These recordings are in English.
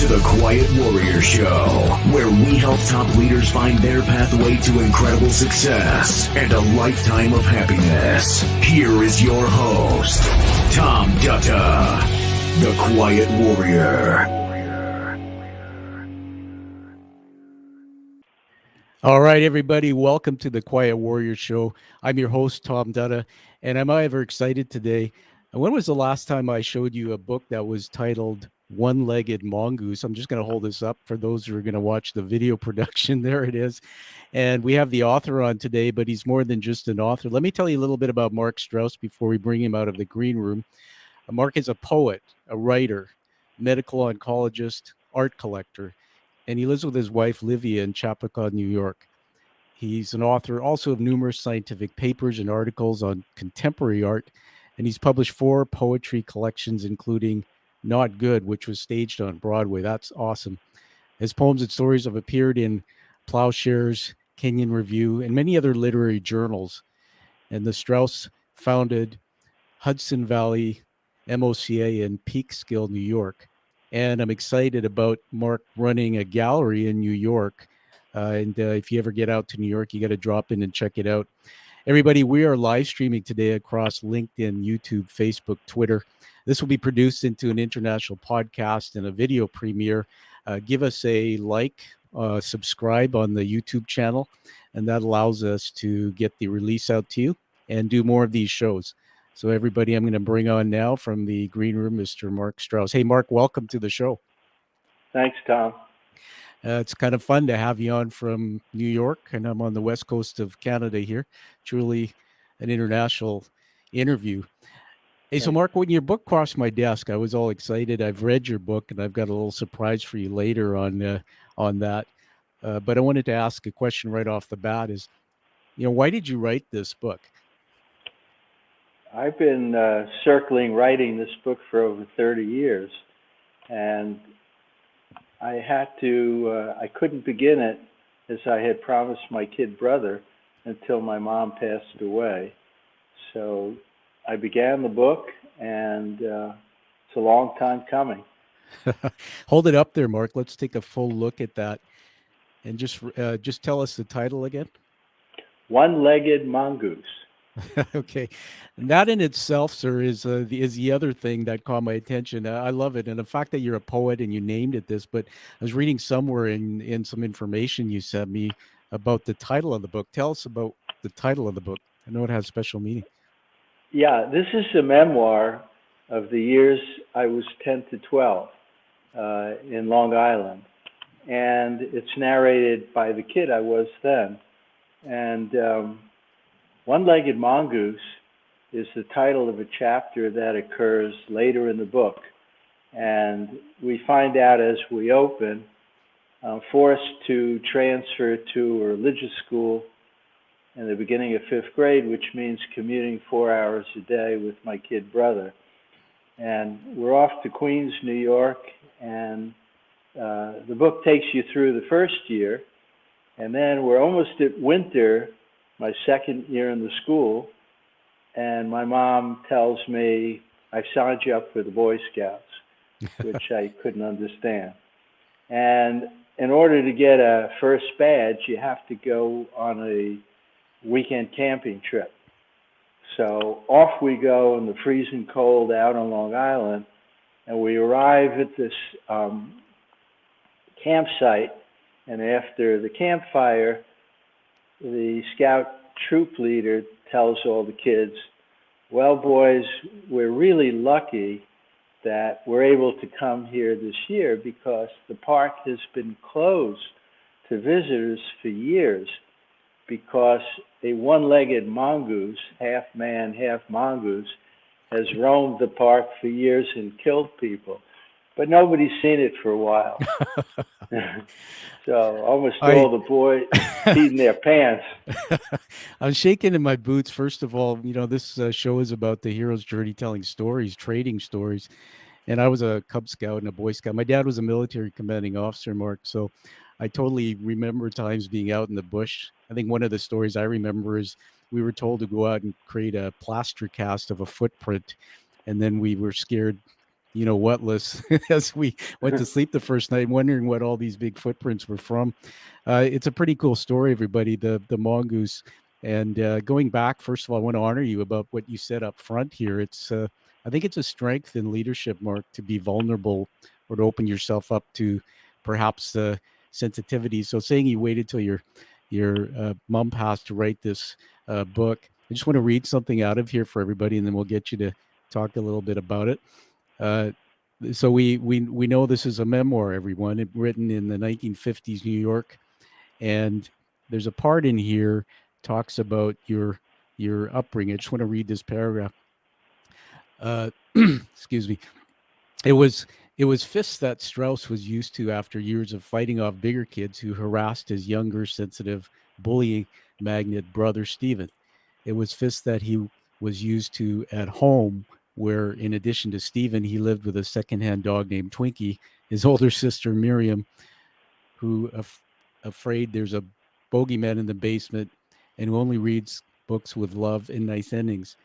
to the Quiet Warrior Show, where we help top leaders find their pathway to incredible success and a lifetime of happiness. Here is your host, Tom Dutta, the Quiet Warrior. All right, everybody, welcome to the Quiet Warrior Show. I'm your host, Tom Dutta, and I'm ever excited today. When was the last time I showed you a book that was titled One-Legged Mongoose? I'm just going to hold this up for those who are going to watch the video production. There it is. And we have the author on today, but he's more than just an author. Let me tell you a little bit about Marc Straus before we bring him out of the green room. Marc is a poet, a writer, medical oncologist, art collector, and he lives with his wife, Livia, in Chapacua, New York. He's an author also of numerous scientific papers and articles on contemporary art, and he's published 4 poetry collections, including Not Good, which was staged on Broadway. That's awesome. His poems and stories have appeared in Plowshares, Kenyon Review, and many other literary journals. And the Strauss founded Hudson Valley MOCA in Peekskill, New York. And I'm excited about Marc running a gallery in New York. If you ever get out to New York, you got to drop in and check it out. Everybody, we are live streaming today across LinkedIn, YouTube, Facebook, Twitter. This will be produced into an international podcast and a video premiere. Give us a like, subscribe on the YouTube channel, and that allows us to get the release out to you and do more of these shows. So everybody, I'm going to bring on now from the green room, Mr. Marc Straus. Hey, Marc, welcome to the show. Thanks, Tom. It's kind of fun to have you on from New York, and I'm on the west coast of Canada here. Truly an international interview. Hey, so Marc, when your book crossed my desk, I was all excited. I've read your book, and I've got a little surprise for you later on that. But I wanted to ask a question right off the bat: is, why did you write this book? I've been circling writing this book for over 30 years, and I couldn't begin it as I had promised my kid brother until my mom passed away. So I began the book, and it's a long time coming. Hold it up there, Marc. Let's take a full look at that. And just tell us the title again. One-Legged Mongoose. Okay. And that in itself, sir, is the other thing that caught my attention. I love it. And the fact that you're a poet and you named it this, but I was reading somewhere in some information you sent me about the title of the book. Tell us about the title of the book. I know it has special meaning. Yeah, this is a memoir of the years I was 10 to 12 in Long Island. And it's narrated by the kid I was then. And One-Legged Mongoose is the title of a chapter that occurs later in the book. And we find out as we open, I'm forced to transfer to a religious school in the beginning of 5th grade, which means commuting 4 hours a day with my kid brother. And we're off to Queens, New York, and the book takes you through the first year, and then we're almost at winter, my second year in the school, and my mom tells me, I've signed you up for the Boy Scouts, which I couldn't understand. And in order to get a first badge, you have to go on a weekend camping trip. So off we go in the freezing cold out on Long Island, and we arrive at this campsite, and after the campfire, the scout troop leader tells all the kids, well, boys, we're really lucky that we're able to come here this year because the park has been closed to visitors for years because a one-legged mongoose, half man, half mongoose, has roamed the park for years and killed people. But nobody's seen it for a while. So almost all the boys peed their pants. I'm shaking in my boots. First of all, this show is about the hero's journey, telling stories, trading stories. And I was a Cub Scout and a Boy Scout. My dad was a military commanding officer, Marc. So I totally remember times being out in the bush. I think one of the stories I remember is we were told to go out and create a plaster cast of a footprint. And then we were scared whatless as we went to sleep the first night, wondering what all these big footprints were from. It's a pretty cool story, everybody, the mongoose. And going back, first of all, I want to honor you about what you said up front here. I think it's a strength in leadership, Mark, to be vulnerable or to open yourself up to perhaps sensitivity. So saying you waited till your mom passed to write this book, I just want to read something out of here for everybody, and then we'll get you to talk a little bit about it. So we know this is a memoir, everyone, written in the 1950s New York, and there's a part in here talks about your upbringing. I just want to read this paragraph. Excuse me. It was fists that Strauss was used to after years of fighting off bigger kids who harassed his younger, sensitive, bullying magnet brother Stephen. It was fists that he was used to at home, where in addition to Stephen, he lived with a secondhand dog named Twinkie, his older sister Miriam, who afraid there's a bogeyman in the basement and who only reads books with love and nice endings.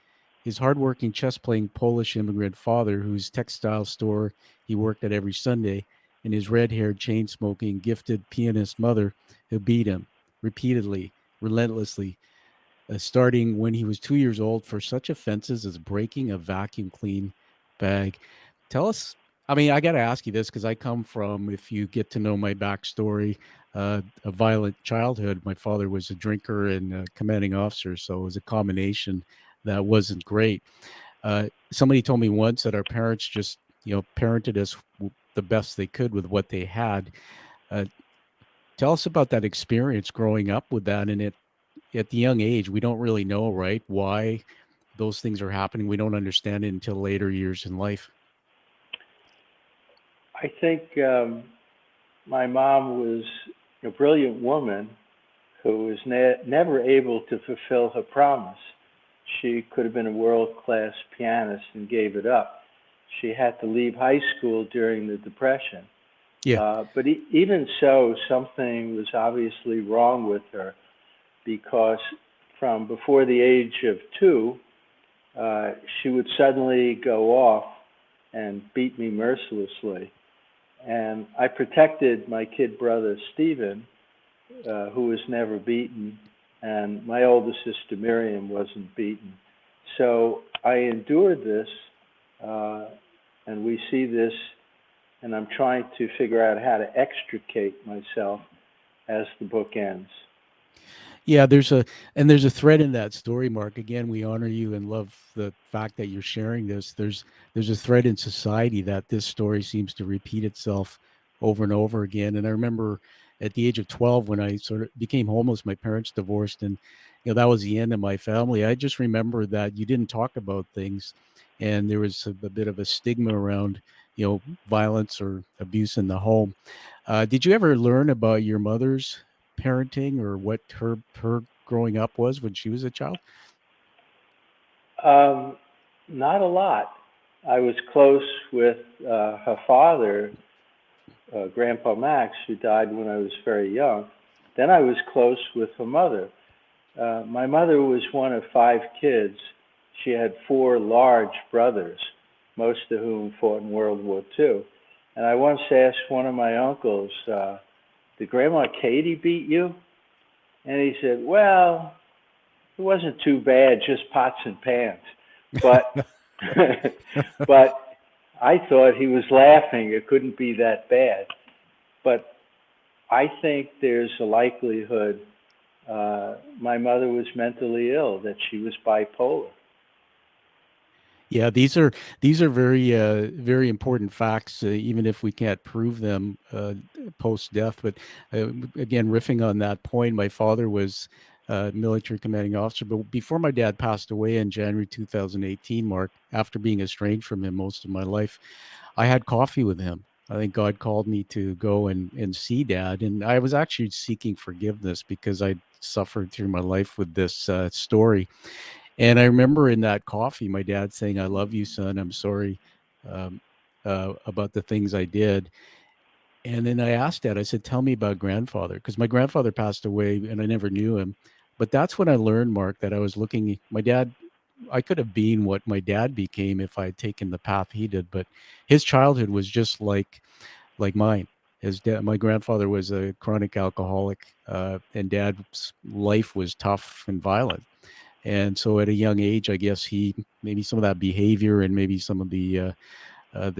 His hardworking chess-playing Polish immigrant father, whose textile store he worked at every Sunday, and his red-haired, chain-smoking, gifted pianist mother, who beat him repeatedly, relentlessly, starting when he was 2 years old for such offenses as breaking a vacuum clean bag. Tell us, I mean, I got to ask you this because I come from, if you get to know my backstory, a violent childhood. My father was a drinker and a commanding officer, so it was a combination that wasn't great. Somebody told me once that our parents just, parented us the best they could with what they had. Tell us about that experience growing up with that. And at the young age, we don't really know, right, why those things are happening. We don't understand it until later years in life. I think my mom was a brilliant woman who was never able to fulfill her promise. She could have been a world-class pianist and gave it up. She had to leave high school during the Depression. Yeah. But even so, something was obviously wrong with her, because from before the age of 2, she would suddenly go off and beat me mercilessly. And I protected my kid brother, Stephen, who was never beaten, and my older sister, Miriam, wasn't beaten. So I endured this, and we see this, and I'm trying to figure out how to extricate myself as the book ends. Yeah, there's a thread in that story, Mark. Again, we honor you and love the fact that you're sharing this. There's a thread in society that this story seems to repeat itself over and over again. And I remember at the age of 12, when I sort of became homeless, my parents divorced, and that was the end of my family. I just remember that you didn't talk about things, and there was a bit of a stigma around violence or abuse in the home. Did you ever learn about your mother's parenting or what her growing up was when she was a child? Not a lot. I was close with her father, Grandpa Max, who died when I was very young. Then I was close with her mother. My mother was one of 5 kids. She had 4 large brothers, most of whom fought in World War II. And I once asked one of my uncles, did Grandma Katie beat you? And he said, well, it wasn't too bad, just pots and pans. But, but I thought he was laughing. It couldn't be that bad. But I think there's a likelihood my mother was mentally ill, that she was bipolar. Yeah, these are very very important facts, even if we can't prove them post death. But again, riffing on that point, my father was military commanding officer. But before my dad passed away in January 2018, Mark, after being estranged from him most of my life, I had coffee with him. I think God called me to go and see Dad, and I was actually seeking forgiveness because I'd suffered through my life with this story. And I remember in that coffee, my dad saying, "I love you, son. I'm sorry um, about the things I did." And then I asked Dad, I said, "Tell me about grandfather," because my grandfather passed away and I never knew him. But that's when I learned, Mark, that I was looking. My dad I could have been what my dad became if I had taken the path he did, but his childhood was just like mine. My grandfather was a chronic alcoholic, and dad's life was tough and violent. And so at a young age, I guess maybe some of that behavior and maybe some of the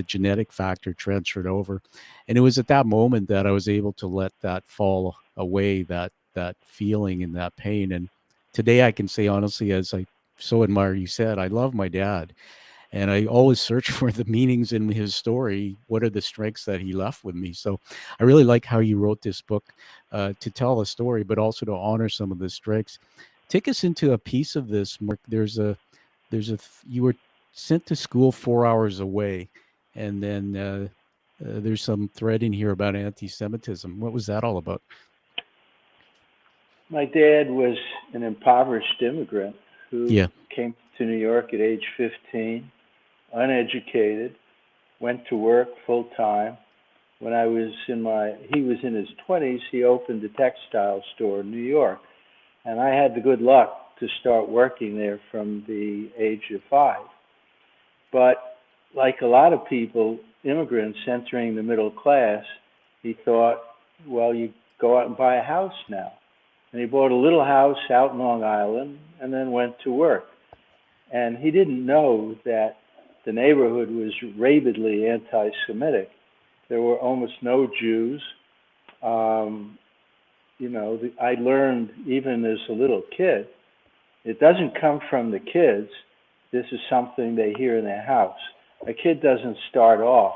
genetic factor transferred over. And it was at that moment that I was able to let that fall away, that feeling and that pain. And today I can say honestly, as I so admire you said, I love my dad. And I always search for the meanings in his story. What are the strengths that he left with me? So I really like how you wrote this book, to tell a story, but also to honor some of the strengths. Take us into a piece of this, Mark. You were sent to school 4 hours away, and then there's some thread in here about anti-Semitism. What was that all about? My dad was an impoverished immigrant who Yeah. came to New York at age 15, uneducated, went to work full time. When he was in his 20s, he opened a textile store in New York. And I had the good luck to start working there from the age of 5. But like a lot of people, immigrants entering the middle class, he thought, well, you go out and buy a house now. And he bought a little house out in Long Island and then went to work. And he didn't know that the neighborhood was rabidly anti-Semitic. There were almost no Jews. I learned even as a little kid, it doesn't come from the kids. This is something they hear in their house. A kid doesn't start off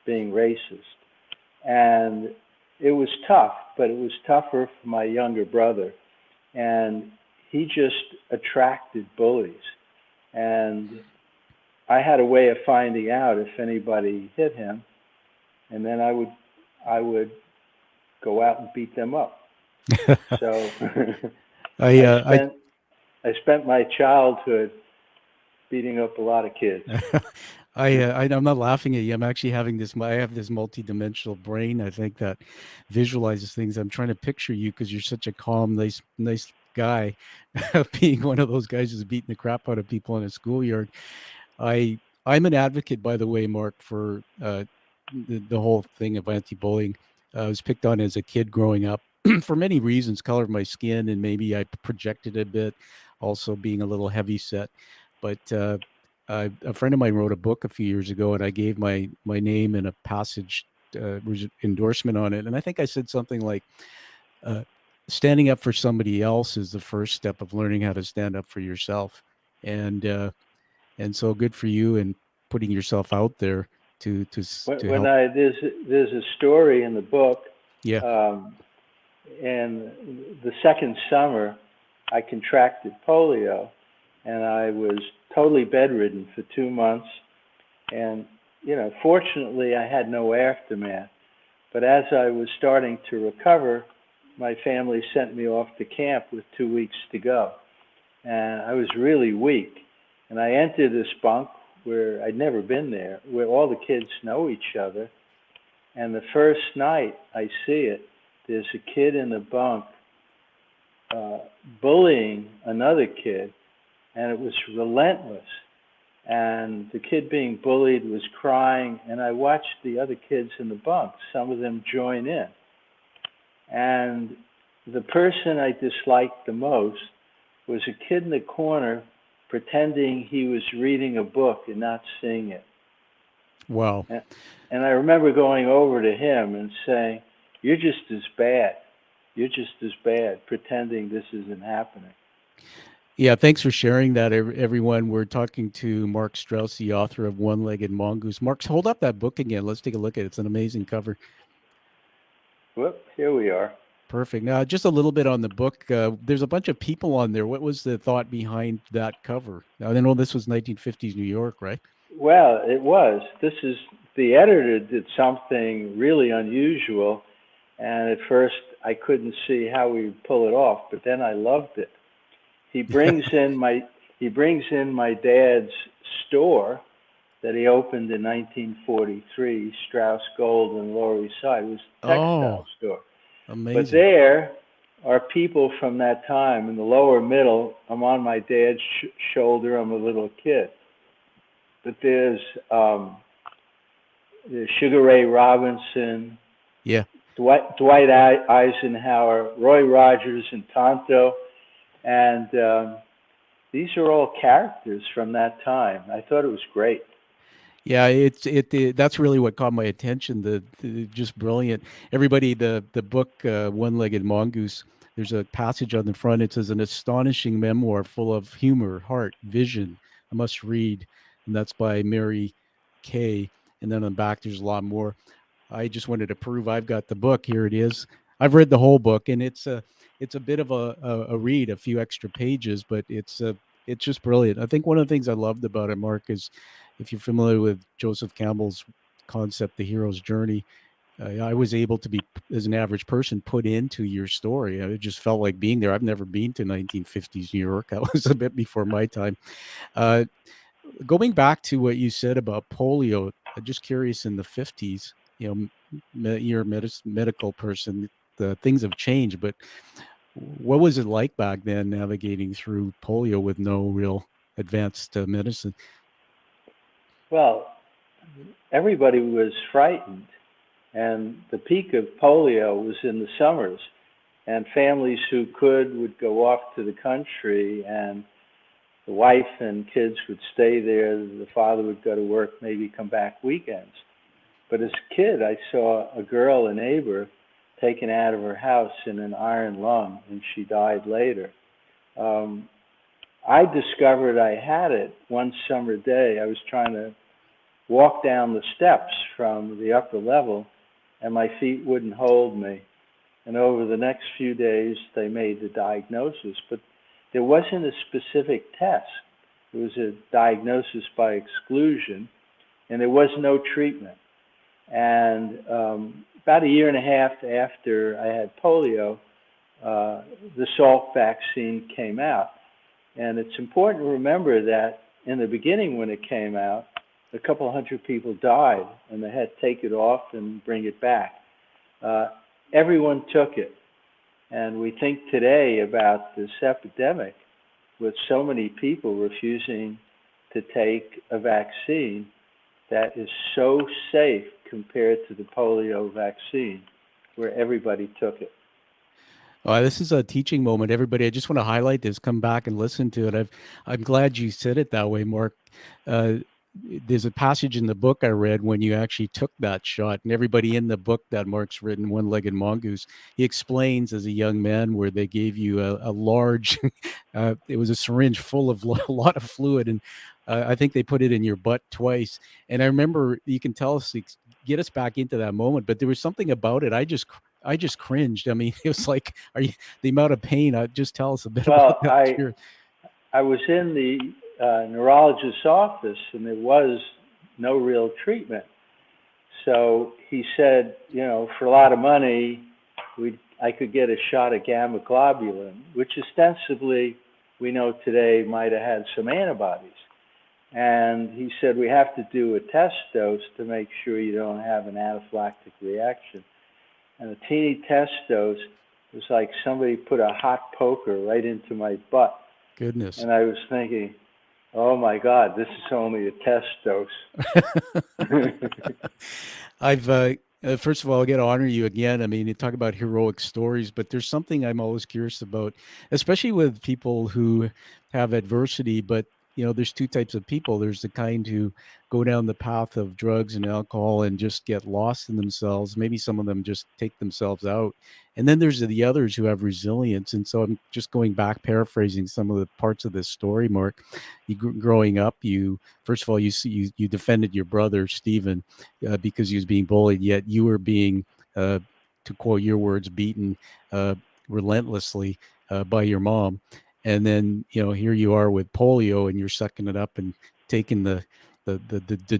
being racist. And it was tough, but it was tougher for my younger brother. And he just attracted bullies. And I had a way of finding out if anybody hit him, and then I would go out and beat them up. So I spent my childhood beating up a lot of kids. I'm not laughing at you. I'm actually I have this multidimensional brain, I think, that visualizes things. I'm trying to picture you because you're such a calm, nice guy, being one of those guys who's beating the crap out of people in a schoolyard. I'm an advocate, by the way, Mark, for the whole thing of anti-bullying. I was picked on as a kid growing up for many reasons, color of my skin, and maybe I projected a bit, also being a little heavy set. But a friend of mine wrote a book a few years ago, and I gave my name and a passage endorsement on it. And I think I said something like, standing up for somebody else is the first step of learning how to stand up for yourself. And so good for you and putting yourself out there to When help. there's a story in the book, Yeah. and the second summer, I contracted polio, and I was totally bedridden for 2 months. And, fortunately, I had no aftermath. But as I was starting to recover, my family sent me off to camp with 2 weeks to go. And I was really weak. And I entered this bunk where I'd never been there, where all the kids know each other. And the first night I see it, there's a kid in the bunk bullying another kid, and it was relentless. And the kid being bullied was crying, and I watched the other kids in the bunk, some of them join in. And the person I disliked the most was a kid in the corner pretending he was reading a book and not seeing it. Wow. And I remember going over to him and saying, "You're just as bad. You're just as bad, pretending this isn't happening." Yeah, thanks for sharing that, everyone. We're talking to Marc Straus, the author of One-Legged Mongoose. Mark, hold up that book again. Let's take a look at it. It's an amazing cover. Whoop, here we are. Perfect. Now, just a little bit on the book. There's a bunch of people on there. What was the thought behind that cover? Now, I know this was 1950s New York, right? Well, it was. The editor did something really unusual, and at first I couldn't see how we would pull it off, but then I loved it. He brings in my dad's store that he opened in 1943, Strauss Gold and Lower East Side. It was a textile store. Amazing. But there, are people from that time. In the lower middle, I'm on my dad's shoulder. I'm a little kid. But there's Sugar Ray Robinson, Yeah. Dwight Eisenhower, Roy Rogers, and Tonto, and these are all characters from that time. I thought it was great. Yeah, that's really what caught my attention. The just brilliant. Everybody, the book One-Legged Mongoose. There's a passage on the front. It says an astonishing memoir full of humor, heart, vision. A must read, and that's by Mary Kay. And then on the back, there's a lot more. I just wanted to prove I've got the book. Here it is. I've read the whole book, and it's a bit of a read, a few extra pages, but it's just brilliant. I think one of the things I loved about it, Mark, is if you're familiar with Joseph Campbell's concept, The Hero's Journey, I was able to be, as an average person, put into your story. It just felt like being there. I've never been to 1950s New York. That was a bit before my time. Going back to what you said about polio, I'm just curious, in the 50s, you're a medical person, the things have changed, but what was it like back then navigating through polio with no real advanced medicine? Well, everybody was frightened, and the peak of polio was in the summers, and families who could would go off to the country, and the wife and kids would stay there. The father would go to work, maybe come back weekends. But as a kid, I saw a girl, a neighbor, taken out of her house in an iron lung, and she died later. I discovered I had it one summer day. I was trying to walk down the steps from the upper level, and my feet wouldn't hold me. And over the next few days, they made the diagnosis, but there wasn't a specific test. It was a diagnosis by exclusion, and there was no treatment. And about a year and a half after I had polio, the Salk vaccine came out. And it's important to remember that in the beginning when it came out, a couple hundred people died, and they had to take it off and bring it back. Everyone took it. And we think today about this epidemic with so many people refusing to take a vaccine that is so safe compared to the polio vaccine, where everybody took it. This is a teaching moment, everybody. I just want to highlight this. Come back and listen to it. I'm glad you said it that way, Mark. There's a passage in the book I read when you actually took that shot, and everybody in the book that Mark's written, One-Legged Mongoose, he explains as a young man where they gave you a large, it was a syringe full of a lot of fluid, and I think they put it in your butt twice. And I remember, you can tell us, get us back into that moment, but there was something about it. I just cringed. I mean, it was like, the amount of pain? Just tell us a bit about that experience. I was in the neurologist's office, and there was no real treatment. So he said, for a lot of money, I could get a shot of gamma globulin, which ostensibly we know today might have had some antibodies. And he said, we have to do a test dose to make sure you don't have an anaphylactic reaction. And a teeny test dose was like somebody put a hot poker right into my butt. Goodness. And I was thinking, oh my God, this is only a test dose. First of all, I got to honor you again. I mean, you talk about heroic stories, but there's something I'm always curious about, especially with people who have adversity. But, there's two types of people. There's the kind who go down the path of drugs and alcohol and just get lost in themselves. Maybe some of them just take themselves out. And then there's the others who have resilience. And so I'm just going back, paraphrasing some of the parts of this story, Mark. Growing up, first of all, you defended your brother, Stephen, because he was being bullied, yet you were being, to quote your words, beaten relentlessly by your mom. And then, here you are with polio, and you're sucking it up and taking the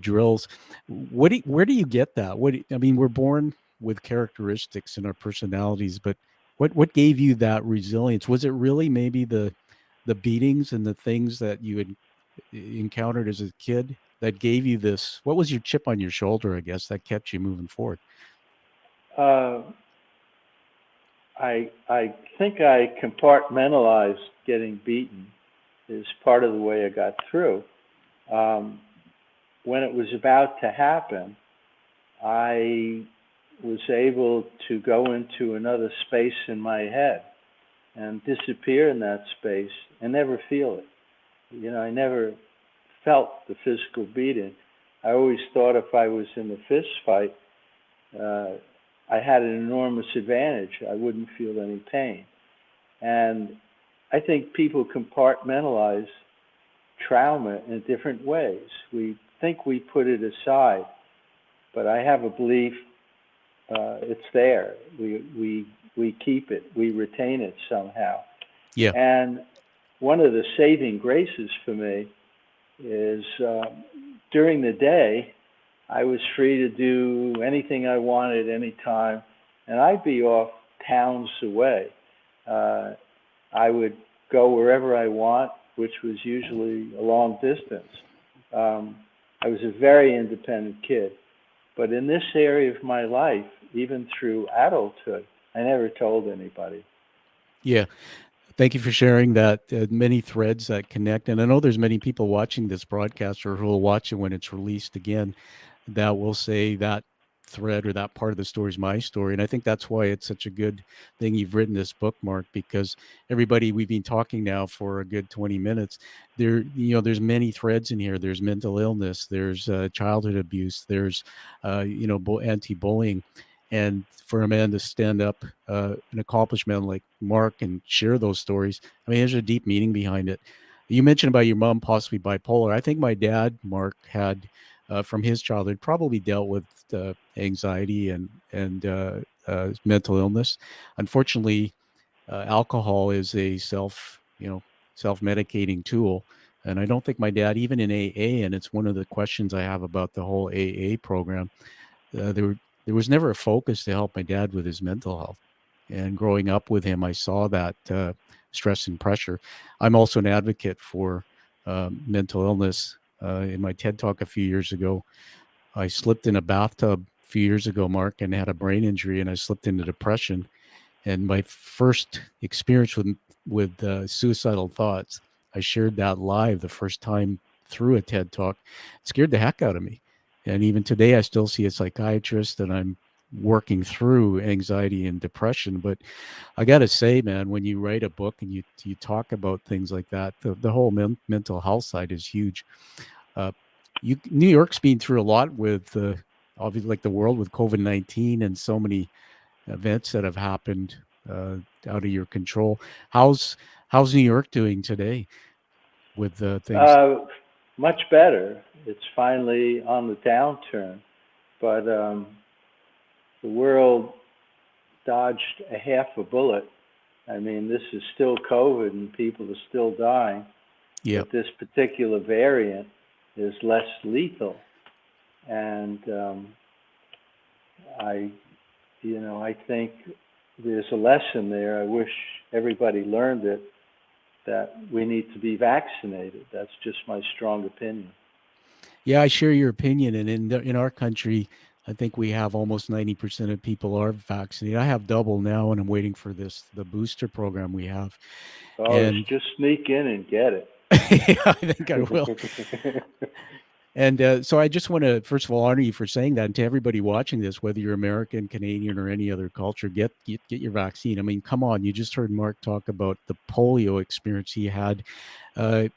drills. Where do you get that? We're born with characteristics in our personalities, but what gave you that resilience? Was it really maybe the beatings and the things that you had encountered as a kid that gave you this? What was your chip on your shoulder, I guess, that kept you moving forward? I think I compartmentalized getting beaten is part of the way I got through. When it was about to happen, I was able to go into another space in my head and disappear in that space and never feel it. You know, I never felt the physical beating. I always thought if I was in a fist fight, I had an enormous advantage. I wouldn't feel any pain. And I think people compartmentalize trauma in different ways. We think we put it aside, but I have a belief it's there. We keep it. We retain it somehow. Yeah. And one of the saving graces for me is during the day, I was free to do anything I wanted anytime, and I'd be off towns away. I would go wherever I want, which was usually a long distance. I was a very independent kid. But in this area of my life, even through adulthood, I never told anybody. Yeah. Thank you for sharing that. Many threads that connect. And I know there's many people watching this broadcast or who will watch it when it's released again that will say that thread or that part of the story is my story. And I think that's why it's such a good thing you've written this book, Marc, because everybody, we've been talking now for a good 20 minutes. There's many threads in here. There's mental illness, there's childhood abuse, there's, anti-bullying. And for a man to stand up, an accomplished man like Marc, and share those stories, I mean, there's a deep meaning behind it. You mentioned about your mom possibly bipolar. I think my dad, Marc, had from his childhood probably dealt with anxiety and mental illness. Unfortunately, alcohol is a self-medicating tool. And I don't think my dad, even in AA, and it's one of the questions I have about the whole AA program, there was never a focus to help my dad with his mental health. And growing up with him, I saw that stress and pressure. I'm also an advocate for mental illness. In my TED Talk a few years ago, I slipped in a bathtub a few years ago, Marc, and had a brain injury, and I slipped into depression. And my first experience with suicidal thoughts, I shared that live the first time through a TED Talk. It scared the heck out of me. And even today, I still see a psychiatrist, and I'm working through anxiety and depression. But I got to say, man, when you write a book and you talk about things like that, the whole mental health side is huge. New York's been through a lot with, obviously, like the world with COVID-19 and so many events that have happened out of your control. How's New York doing today with things? Much better. It's finally on the downturn, but the world dodged a half a bullet. I mean, this is still COVID and people are still dying. Yeah. But this particular variant is less lethal. And I think there's a lesson there. I wish everybody learned it, that we need to be vaccinated. That's just my strong opinion. Yeah, I share your opinion. And in our country, I think we have almost 90% of people are vaccinated. I have double now, and I'm waiting for the booster program we have. And just sneak in and get it. Yeah, I think I will. And so I just want to, first of all, honor you for saying that. And to everybody watching this, whether you're American, Canadian, or any other culture, get your vaccine. I mean, come on. You just heard Marc talk about the polio experience he had. We're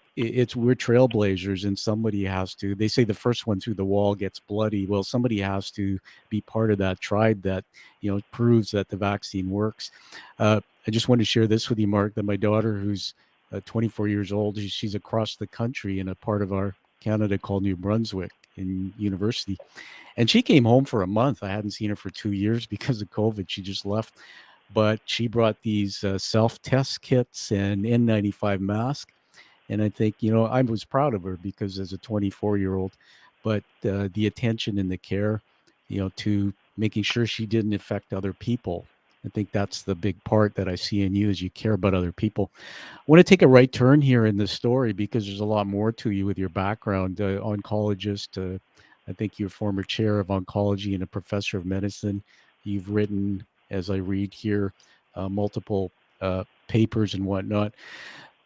trailblazers, and somebody has to. They say the first one through the wall gets bloody. Well, somebody has to be part of that tribe that proves that the vaccine works. I just want to share this with you, Marc, that my daughter, who's 24 years old, she's across the country in a part of our Canada called New Brunswick in university. And she came home for a month. I hadn't seen her for 2 years because of COVID. She just left. But she brought these self-test kits and N95 mask. And I think, I was proud of her because as a 24-year-old, but the attention and the care, to making sure she didn't affect other people. I think that's the big part that I see in you, is you care about other people. I want to take a right turn here in the story because there's a lot more to you with your background. Oncologist, I think you're former chair of oncology and a professor of medicine. You've written, as I read here, multiple papers and whatnot.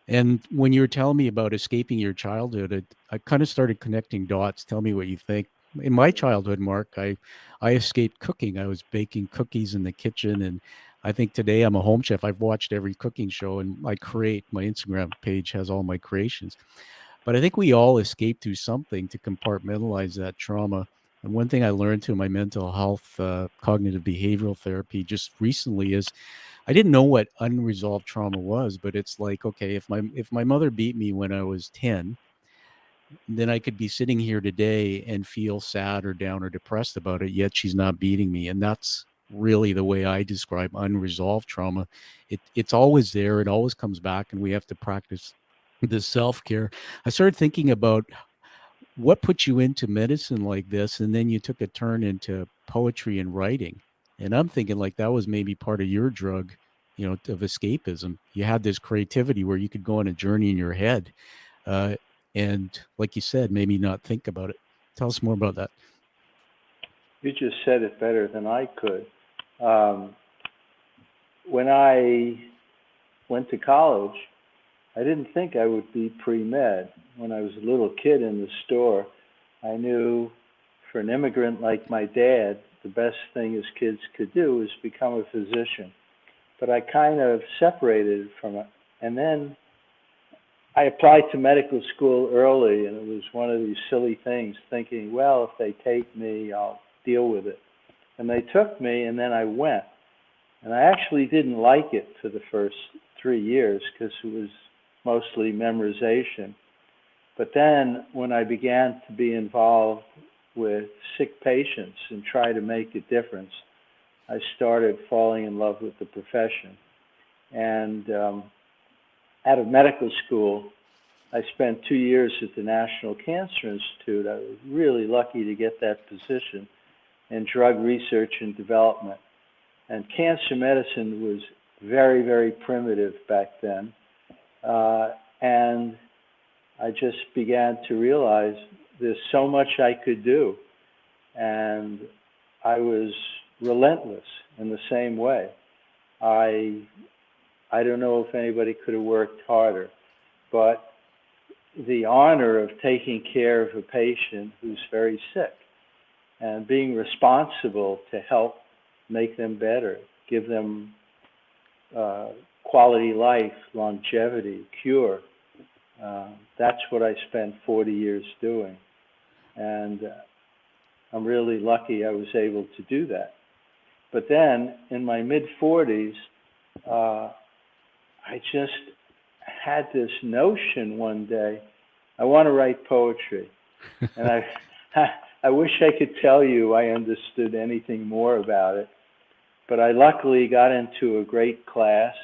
And when you were telling me about escaping your childhood, I kind of started connecting dots. Tell me what you think. In my childhood, Mark, I escaped cooking. I was baking cookies in the kitchen, and I think today I'm a home chef. I've watched every cooking show, and my Instagram page has all my creations. But I think we all escape through something to compartmentalize that trauma. And one thing I learned through my mental health, cognitive behavioral therapy just recently is I didn't know what unresolved trauma was, but it's like, okay, if my mother beat me when I was 10, then I could be sitting here today and feel sad or down or depressed about it, yet she's not beating me. And that's really the way I describe unresolved trauma. It's always there, it always comes back, and we have to practice the self-care. I started thinking about what put you into medicine like this, and then you took a turn into poetry and writing. And I'm thinking like that was maybe part of your drug, of escapism. You had this creativity where you could go on a journey in your head, uh, and like you said, maybe not think about it. Tell us more about that. You just said it better than I could. When I went to college, I didn't think I would be pre-med. When I was a little kid in the store, I knew for an immigrant like my dad, the best thing his kids could do was become a physician. But I kind of separated from it. And then I applied to medical school early, and it was one of these silly things, thinking, well, if they take me, I'll deal with it. And they took me, and then I went. And I actually didn't like it for the first 3 years because it was mostly memorization. But then when I began to be involved with sick patients and try to make a difference, I started falling in love with the profession. And out of medical school, I spent 2 years at the National Cancer Institute. I was really lucky to get that position in drug research and development. And cancer medicine was very, very primitive back then. And I just began to realize there's so much I could do. And I was relentless in the same way. I don't know if anybody could have worked harder, but the honor of taking care of a patient who's very sick and being responsible to help make them better, give them quality life, longevity, cure. That's what I spent 40 years doing. And I'm really lucky I was able to do that. But then in my mid-40s, I just had this notion one day, I want to write poetry. And I wish I could tell you I understood anything more about it. But I luckily got into a great class,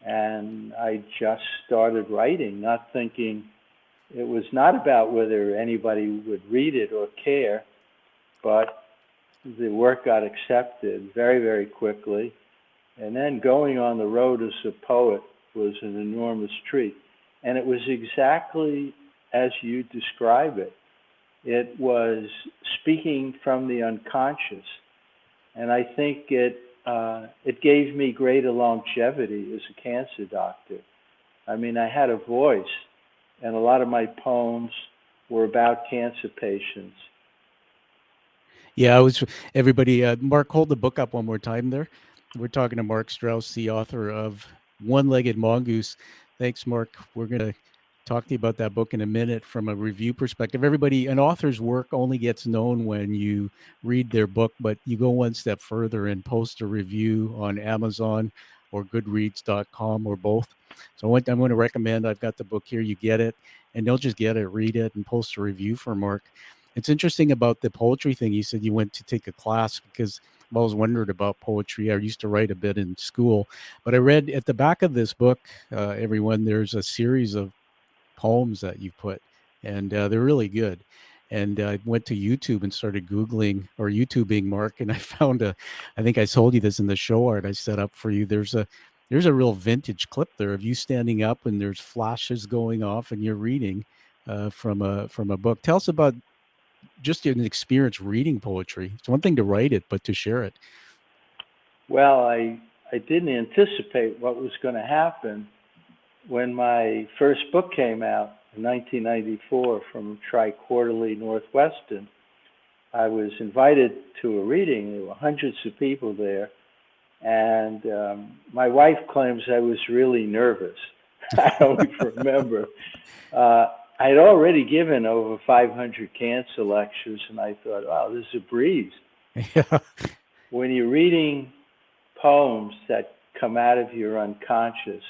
and I just started writing, not thinking it was not about whether anybody would read it or care, but the work got accepted very, very quickly. And then going on the road as a poet was an enormous treat. And it was exactly as you describe it. It was speaking from the unconscious. And I think it gave me greater longevity as a cancer doctor. I mean, I had a voice, and a lot of my poems were about cancer patients. Yeah, everybody, Mark, hold the book up one more time there. We're talking to Marc Straus, the author of One-Legged Mongoose. Thanks, Mark. We're going to talk to you about that book in a minute from a review perspective. Everybody, an author's work only gets known when you read their book, but you go one step further and post a review on Amazon or Goodreads.com or both. So I'm going to recommend, I've got the book here, you get it, and don't just get it, read it, and post a review for Mark. It's interesting about the poetry thing. You said you went to take a class because I've always wondered about poetry. I used to write a bit in school, but I read at the back of this book, everyone, there's a series of poems that you put, and they're really good. And I went to YouTube and started Googling or YouTubing Mark, and I found I think I told you this in the show art I set up for you. There's a real vintage clip there of you standing up and there's flashes going off and you're reading from a book. Tell us about just an experience reading poetry. It's one thing to write it, but to share it. Well, I I didn't anticipate what was going to happen when my first book came out in 1994 from Tri-Quarterly Northwestern. I was invited to a reading. There were hundreds of people there. And my wife claims I was really nervous. I don't even remember. I had already given over 500 cancer lectures, and I thought, wow, this is a breeze. Yeah. When you're reading poems that come out of your unconscious,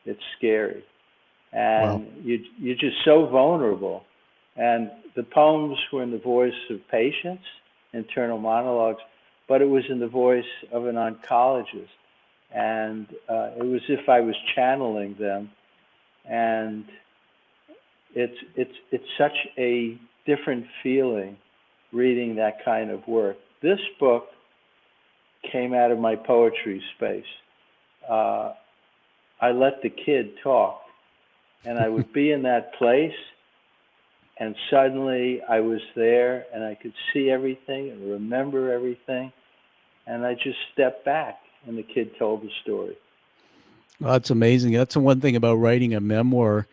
it's scary. And Wow. you're just so vulnerable. And the poems were in the voice of patients, internal monologues, but it was in the voice of an oncologist. And it was as if I was channeling them. And it's such a different feeling reading that kind of work. This book came out of my poetry space. I let the kid talk, and I would be in that place, and suddenly I was there, and I could see everything and remember everything, and I just stepped back, and the kid told the story. Well, that's amazing. That's the one thing about writing a memoir,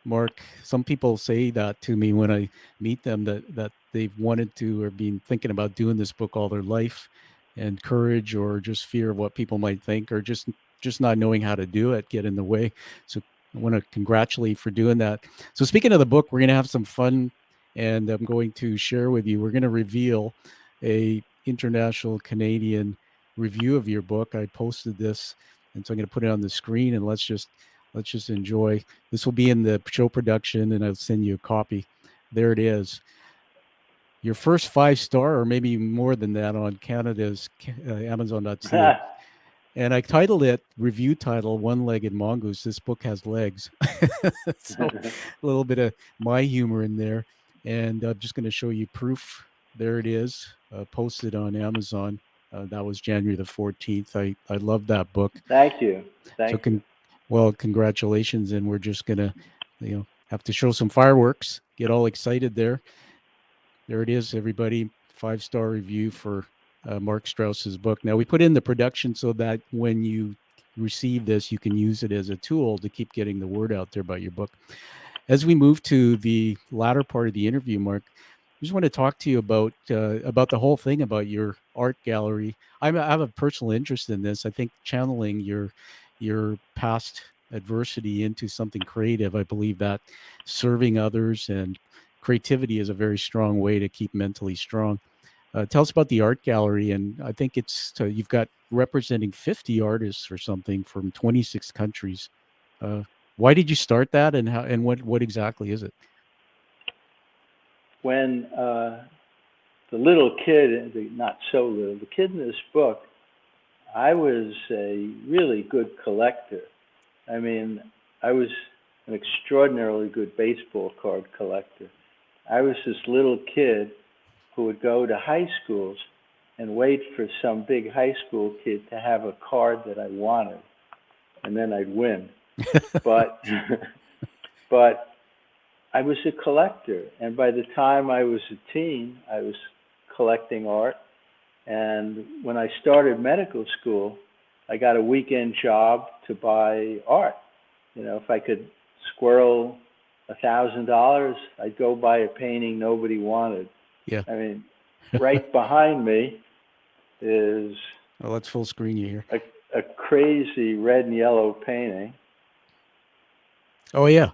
Mark. Some people say that to me when I meet them, that they've wanted to or been thinking about doing this book all their life, and courage or just fear of what people might think or just not knowing how to do it get in the way. So I want to congratulate you for doing that. So speaking of the book, we're going to have some fun, and I'm going to share with you. We're going to reveal a international Canadian review of your book. I posted this, and so I'm going to put it on the screen, and let's just enjoy. This will be in the show production, and I'll send you a copy. There it is. Your first 5-star, or maybe more than that, on Canada's Amazon.ca. And I titled it, review title, One-Legged Mongoose. This book has legs. So a little bit of my humor in there. And I'm just going to show you proof. There it is, posted on Amazon. That was January the 14th. I love that book. Thank you. Thank you. Well, congratulations. And we're just going to, have to show some fireworks, get all excited there. There it is, everybody. 5-star review for Marc Straus's book. Now, we put in the production so that when you receive this, you can use it as a tool to keep getting the word out there about your book. As we move to the latter part of the interview, Marc, I just want to talk to you about the whole thing about your art gallery. I have a personal interest in this. I think channeling your past adversity into something creative, I believe that serving others and creativity is a very strong way to keep mentally strong. Tell us about the art gallery, and I think you've got representing 50 artists or something from 26 countries. Why did you start that, and what exactly is it? When the little kid, not so little, the kid in this book, I was a really good collector. I mean, I was an extraordinarily good baseball card collector. I was this little kid who would go to high schools and wait for some big high school kid to have a card that I wanted, and then I'd win. But I was a collector, and by the time I was a teen, I was collecting art. And when I started medical school, I got a weekend job to buy art. If I could squirrel $1,000, I'd go buy a painting nobody wanted. Yeah. I mean, right behind me is let's full screen you here. A crazy red and yellow painting. Oh yeah.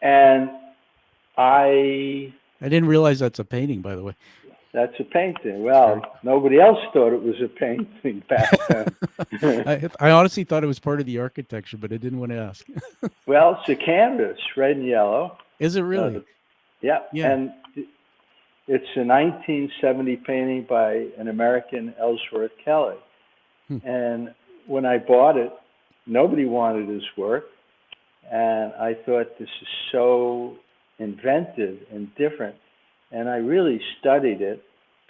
And I didn't realize that's a painting, by the way. That's a painting. Well, nobody else thought it was a painting back then. I honestly thought it was part of the architecture, but I didn't want to ask. Well, it's a canvas, red and yellow. Is it really? Yeah. And it's a 1970 painting by an American, Ellsworth Kelly. And when I bought it, nobody wanted his work. And I thought, this is so inventive and different. And I really studied it.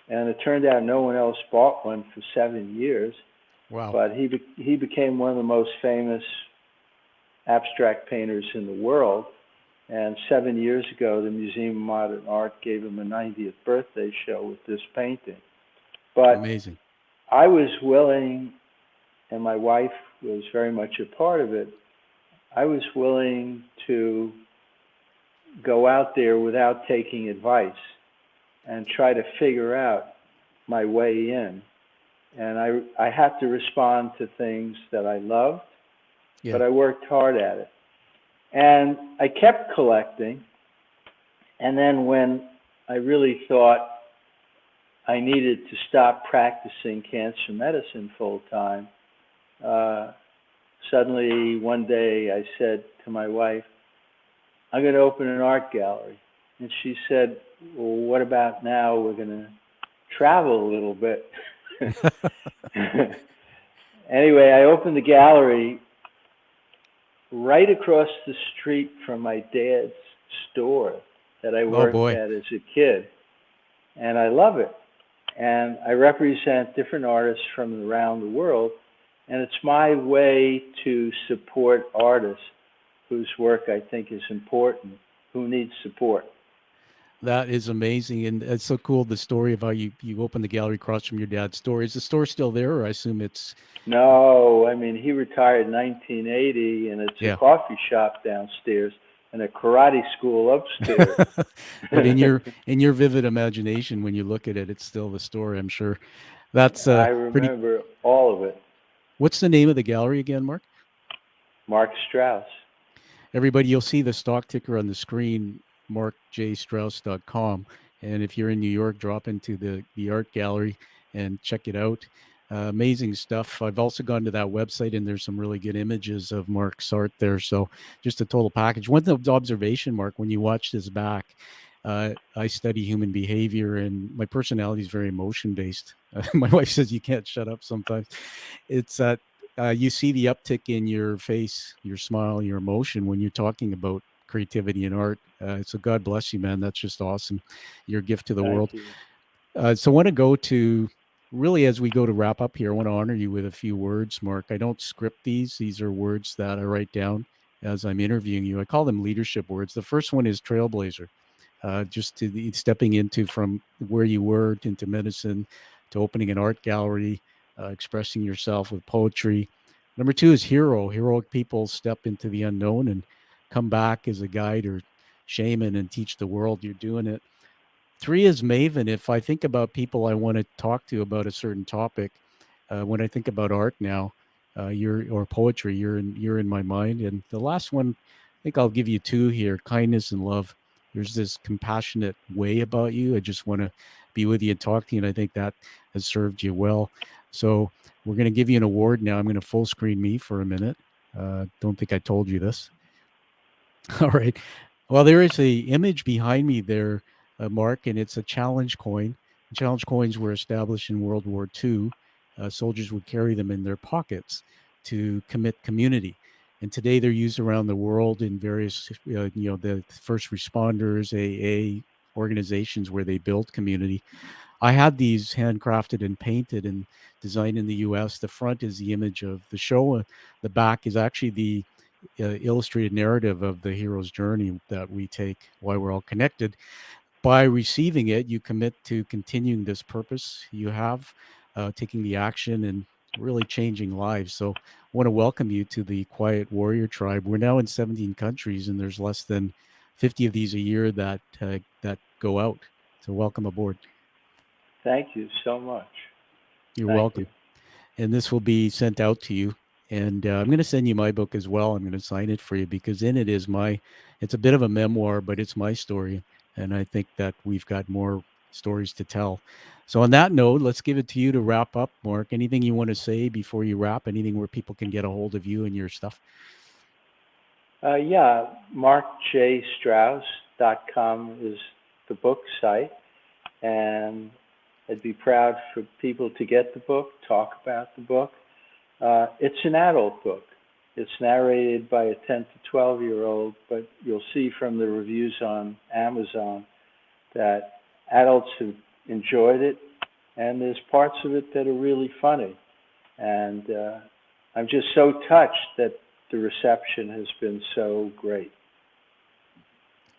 And it turned out no one else bought one for 7 years. Wow. But he became one of the most famous abstract painters in the world. And 7 years ago, the Museum of Modern Art gave him a 90th birthday show with this painting. But amazing. I was willing and my wife was very much a part of it, I was willing to go out there without taking advice and try to figure out my way in. And I had to respond to things that I loved, but I worked hard at it. And I kept collecting. And then when I really thought I needed to stop practicing cancer medicine full time, suddenly one day I said to my wife, I'm going to open an art gallery. And she said, well, what about now we're going to travel a little bit? Anyway, I opened the gallery right across the street from my dad's store that I worked at as a kid. And I love it. And I represent different artists from around the world. And it's my way to support artists whose work I think is important, who need support. That is amazing. And it's so cool, the story of how you opened the gallery across from your dad's store. Is the store still there, or I assume it's... No, I mean, he retired in 1980, and it's a coffee shop downstairs and a karate school upstairs. But in your vivid imagination, when you look at it, it's still the store, I'm sure. That's I remember all of it. What's the name of the gallery again, Marc? Marc Straus. Everybody, you'll see the stock ticker on the screen, marcjstrauss.com. And if you're in New York, drop into the art gallery and check it out. Amazing stuff. I've also gone to that website, and there's some really good images of Marc's art there. So just a total package. One observation, Marc, when you watch this back, I study human behavior, and my personality is very emotion-based. My wife says you can't shut up sometimes. It's that you see the uptick in your face, your smile, your emotion when you're talking about creativity and art. So God bless you, man. That's just awesome. Your gift to the world. So I want to go to, really, as we go to wrap up here, I want to honor you with a few words, Marc. I don't script these. These are words that I write down as I'm interviewing you. I call them leadership words. The first one is trailblazer. Just to stepping into from where you were into medicine to opening an art gallery, expressing yourself with poetry. Number two is hero. Heroic people step into the unknown and come back as a guide or shaman and teach the world. You're doing it. Three is maven. If I think about people I want to talk to about a certain topic, when I think about art now, or poetry, you're in my mind. And the last one, I think I'll give you two here: kindness and love. There's this compassionate way about you. I just want to be with you and talk to you, and I think that has served you well. So we're going to give you an award now. I'm going to full screen me for a minute. Don't think I told you this. All right. Well, there is a image behind me there, Marc, and it's a challenge coin. Challenge coins were established in World War II. Soldiers would carry them in their pockets to commit community. And today they're used around the world in various, the first responders, AA organizations where they build community. I had these handcrafted and painted and designed in the U.S. The front is the image of the show. The back is actually the illustrated narrative of the hero's journey that we take, why we're all connected. By receiving it, you commit to continuing this purpose you have, taking the action and really changing lives. So I want to welcome you to the Quiet Warrior Tribe. We're now in 17 countries, and there's less than 50 of these a year that go out. So welcome aboard. Thank you so much. You're welcome. And this will be sent out to you. And I'm going to send you my book as well. I'm going to sign it for you because in it is it's a bit of a memoir, but it's my story. And I think that we've got more stories to tell. So on that note, let's give it to you to wrap up, Marc. Anything you want to say before you wrap? Anything where people can get a hold of you and your stuff? MarcJStrauss.com is the book site. And I'd be proud for people to get the book, talk about the book. It's an adult book. It's narrated by a 10 to 12-year-old, but you'll see from the reviews on Amazon that adults have enjoyed it, and there's parts of it that are really funny. And I'm just so touched that the reception has been so great.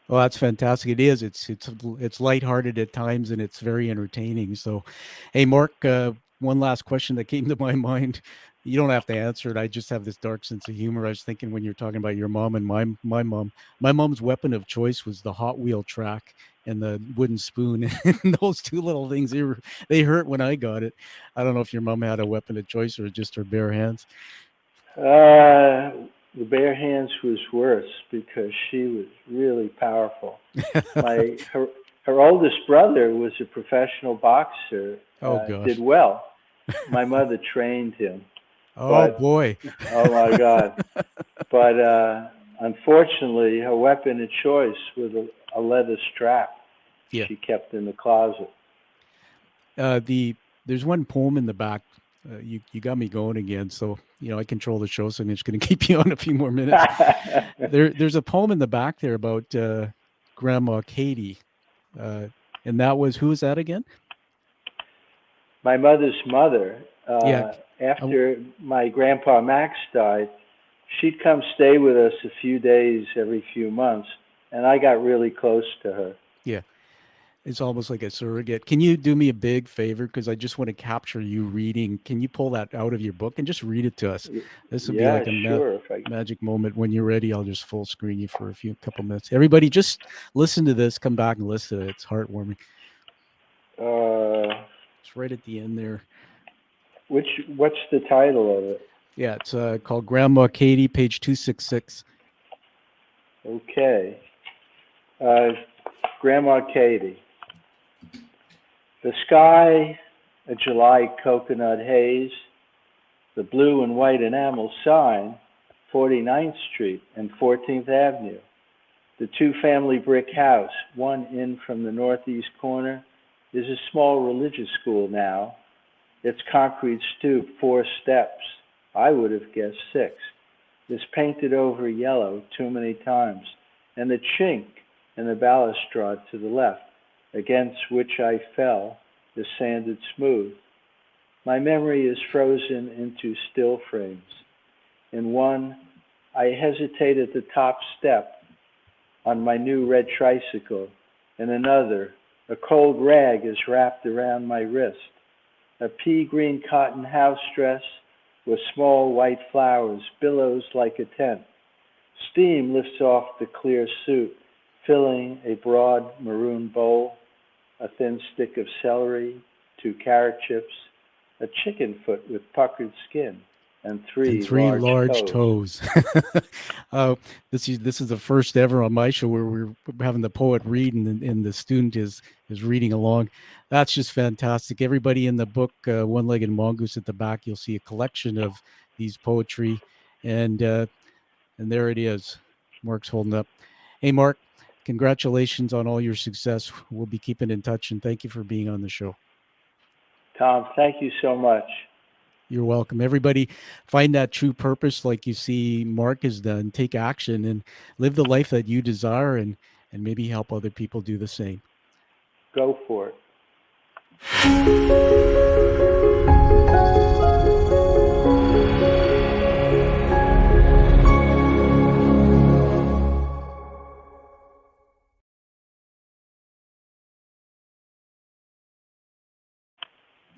Well, that's fantastic. It is. It's lighthearted at times, and it's very entertaining. So, hey, Marc, one last question that came to my mind. You don't have to answer it. I just have this dark sense of humor. I was thinking when you're talking about your mom and my mom, my mom's weapon of choice was the Hot Wheel track and the wooden spoon. And those two little things, they hurt when I got it. I don't know if your mom had a weapon of choice or just her bare hands. The bare hands was worse because she was really powerful. Her oldest brother was a professional boxer. Oh gosh. Did well. My mother trained him. Oh boy. Oh my God. But unfortunately, her weapon of choice was a leather strap she kept in the closet. There's one poem in the back. You got me going again. So, I control the show, so I'm just going to keep you on a few more minutes. There's a poem in the back there about Grandma Katie. And that was, who was that again? My mother's mother. After my grandpa Max died, she'd come stay with us a few days every few months, and I got really close to her. Yeah. It's almost like a surrogate. Can you do me a big favor? Because I just want to capture you reading. Can you pull that out of your book and just read it to us? This would be like a magic moment. When you're ready, I'll just full screen you for a couple minutes. Everybody, just listen to this. Come back and listen to it. It's heartwarming. It's right at the end there. What's the title of it? Yeah, it's called Grandma Katie, page 266. Okay. Grandma Katie. The sky, a July coconut haze, the blue and white enamel sign, 49th Street and 14th Avenue. The two-family brick house, one in from the northeast corner, is a small religious school now. Its concrete stoop, 4 steps, I would have guessed 6, is painted over yellow too many times, and the chink in the balustrade to the left, against which I fell, is sanded smooth. My memory is frozen into still frames. In one, I hesitate at the top step on my new red tricycle. In another, a cold rag is wrapped around my wrist. A pea green cotton house dress with small white flowers billows like a tent. Steam lifts off the clear suit, filling a broad maroon bowl, a thin stick of celery, 2 carrot chips, a chicken foot with puckered skin, and three large toes. This is the first ever on my show where we're having the poet read and the student is reading along. That's just fantastic. Everybody in the book, One-Legged Mongoose, at the back, you'll see a collection of these poetry, and there it is. Marc's holding up. Hey, Marc, congratulations on all your success. We'll be keeping in touch, and thank you for being on the show. Tom, thank you so much. You're welcome. Everybody, find that true purpose like you see Marc has done. Take action and live the life that you desire, and maybe help other people do the same. Go for it.